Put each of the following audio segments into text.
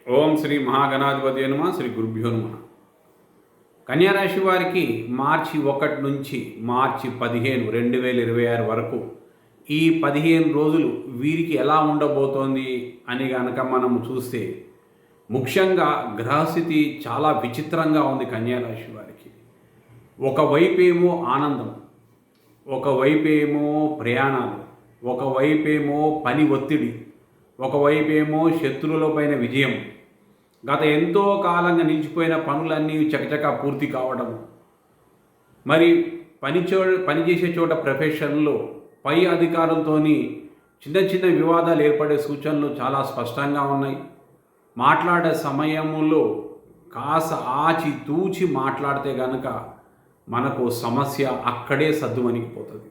ఓం శ్రీ మహాగణాధిపతి నమః. శ్రీ గురుభ్యో నమః. కన్యారాశి వారికి మార్చి 1 నుంచి మార్చి 15, 2026 వరకు ఈ 15 రోజులు వీరికి ఎలా ఉండబోతోంది అని కనుక మనం చూస్తే, ముఖ్యంగా గ్రహస్థితి చాలా విచిత్రంగా ఉంది కన్యారాశి వారికి. ఒకవైపేమో ఆనందం, ఒకవైపేమో ప్రయాణాలు, ఒకవైపేమో పని ఒత్తిడి, ఒకవైపేమో శత్రువులపైన విజయం, గత ఎంతో కాలంగా నిలిచిపోయిన పనులన్నీ చకచకా పూర్తి కావడం, మరి పనిచేసే చోట ప్రొఫెషన్లో పై అధికారులతో చిన్న చిన్న వివాదాలు ఏర్పడే సూచనలు చాలా స్పష్టంగా ఉన్నాయి. మాట్లాడే సమయంలో కాస్త ఆచి తూచి మాట్లాడితే కనుక మనకు సమస్య అక్కడే సద్దుమణిగిపోతుంది.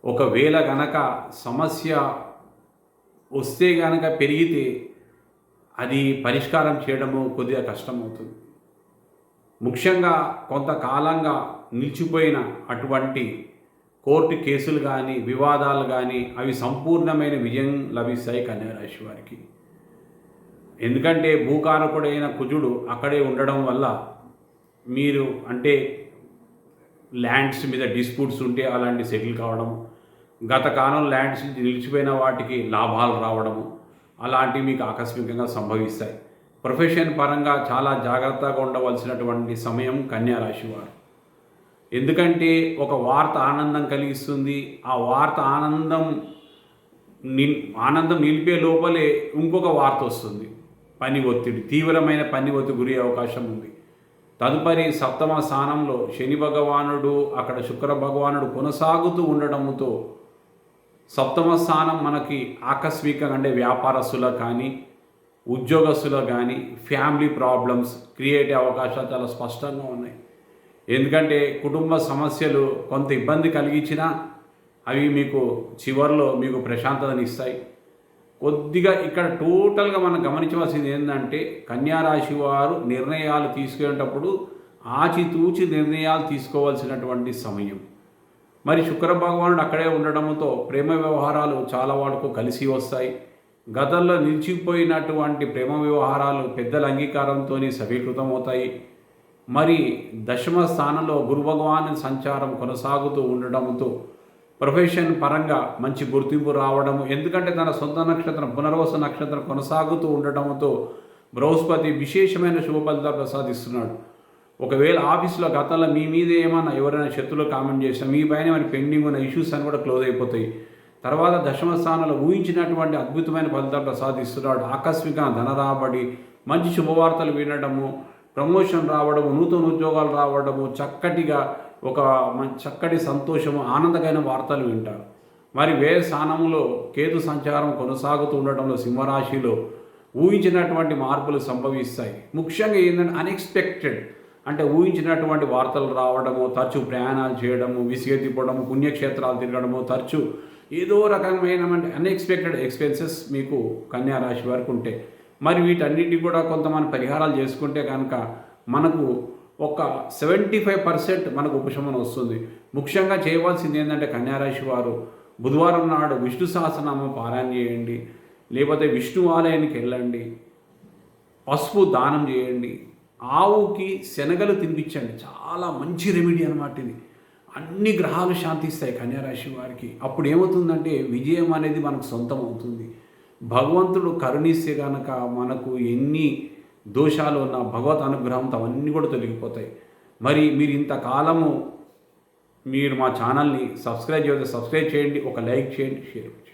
ఒకవేళ గనక సమస్య వస్తే గనక పెరిగితే అది పరిష్కారం చేయడము కొద్దిగా కష్టమవుతుంది. ముఖ్యంగా కొంతకాలంగా నిలిచిపోయిన అటువంటి కోర్టు కేసులు కానీ వివాదాలు కానీ అవి సంపూర్ణమైన విజయం లభిస్తాయి కన్యారాశి వారికి. ఎందుకంటే భూకారకుడైన కుజుడు అక్కడే ఉండడం వల్ల మీరు ల్యాండ్స్ మీద డిస్ప్యూట్స్ ఉంటే అలాంటి సెటిల్ కావడం, గత కాలం ల్యాండ్స్ నిలిచిపోయిన వాటికి లాభాలు రావడము అలాంటివి మీకు ఆకస్మికంగా సంభవిస్తాయి. ప్రొఫెషన్ పరంగా చాలా జాగ్రత్తగా ఉండవలసినటువంటి సమయం కన్యారాశి వారు. ఎందుకంటే ఒక వార్త ఆనందం కలిగిస్తుంది. ఆ వార్త ఆనందం నిలిపే లోపలే ఇంకొక వార్త వస్తుంది. పని ఒత్తిడి, తీవ్రమైన పని ఒత్తిడి గురి అవకాశం ఉంది. తదుపరి సప్తమ స్థానంలో శని భగవానుడు, అక్కడ శుక్ర భగవానుడు కొనసాగుతూ ఉండడంతో సప్తమ స్థానం మనకి ఆకస్మికంగా వ్యాపారస్తులకు కానీ ఉద్యోగస్తులకు కానీ ఫ్యామిలీ ప్రాబ్లమ్స్ క్రియేట్ అయ్యే అవకాశాలు చాలా స్పష్టంగా ఉన్నాయి. ఎందుకంటే కుటుంబ సమస్యలు కొంత ఇబ్బంది కలిగించినా అవి మీకు చివరిలో మీకు ప్రశాంతతనిస్తాయి. కొద్దిగా ఇక్కడ టోటల్గా మనం గమనించవలసింది ఏంటంటే, కన్యారాశి వారు నిర్ణయాలు తీసుకునేటప్పుడు ఆచితూచి నిర్ణయాలు తీసుకోవాల్సినటువంటి సమయం. మరి శుక్ర భగవానుడు అక్కడే ఉండడంతో ప్రేమ వ్యవహారాలు చాలా వరకు కలిసి వస్తాయి. గతంలో నిలిచిపోయినటువంటి ప్రేమ వ్యవహారాలు పెద్దల అంగీకారంతో సఫలీకృతం అవుతాయి. మరి దశమ స్థానంలో గురు భగవాను సంచారం కొనసాగుతూ ఉండడంతో ప్రొఫెషన్ పరంగా మంచి గుర్తింపు రావడము, ఎందుకంటే తన సొంత నక్షత్రం పునర్వసు నక్షత్రం కొనసాగుతూ ఉండటంతో బృహస్పతి విశేషమైన శుభ ఫలితాలు ప్రసాదిస్తున్నాడు. ఒకవేళ ఆఫీసులో గతంలో మీ మీద ఏమన్నా ఎవరైనా శత్రువులు కామెంట్ చేసినా మీ పైన ఏమైనా పెండింగ్ ఉన్న ఇష్యూస్ అని కూడా క్లోజ్ అయిపోతాయి. తర్వాత దశమ స్థానంలో ఊహించినటువంటి అద్భుతమైన ఫలితాలు ప్రసాదిస్తున్నాడు. ఆకస్మిక ధన రాబడి, మంచి శుభవార్తలు వినడము, ప్రమోషన్ రావడము, నూతన ఉద్యోగాలు రావడము, చక్కటి సంతోషము, ఆనందకరమైన వార్తలు వింటారు. మరి వ్యయ స్థానంలో కేతు సంచారం కొనసాగుతూ ఉండటంలో సింహరాశిలో ఊహించినటువంటి మార్పులు సంభవిస్తాయి. ముఖ్యంగా ఏంటంటే అన్ఎక్స్పెక్టెడ్, ఊహించినటువంటి వార్తలు రావడము, తరచూ ప్రయాణాలు చేయడము, విసిగెత్తిపోవడము, పుణ్యక్షేత్రాలు తిరగడము, తరచూ ఏదో రకమైన అన్ఎక్స్పెక్టెడ్ ఎక్స్పెన్సెస్ మీకు కన్యారాశి వరకు ఉంటాయి. మరి వీటన్నిటి కూడా కొంతమంది పరిహారాలు చేసుకుంటే కనుక మనకు ఒక 75% మనకు ఉపశమనం వస్తుంది. ముఖ్యంగా చేయవలసింది ఏంటంటే కన్యారాశి వారు బుధవారం నాడు విష్ణు సహస్రనామం పారాయణ చేయండి, లేకపోతే విష్ణు ఆలయానికి వెళ్ళండి, పసుపు దానం చేయండి, ఆవుకి శనగలు తినిపించండి. చాలా మంచి రెమెడీ అన్నమాట ఇది. అన్ని గ్రహాలు శాంతిస్తాయి కన్యారాశి వారికి. అప్పుడు ఏమవుతుందంటే విజయం అనేది మనకు సొంతం అవుతుంది. భగవంతుడు కరుణిస్తే కనుక మనకు ఎన్ని దోషాలు ఉన్న భగవత్ అనుగ్రహంతో అవన్నీ కూడా తొలగిపోతాయి. మరి మీరు ఇంతకాలము మీరు మా ఛానల్ని సబ్స్క్రైబ్ చేయండి, ఒక లైక్ చేయండి, షేర్ చేయండి.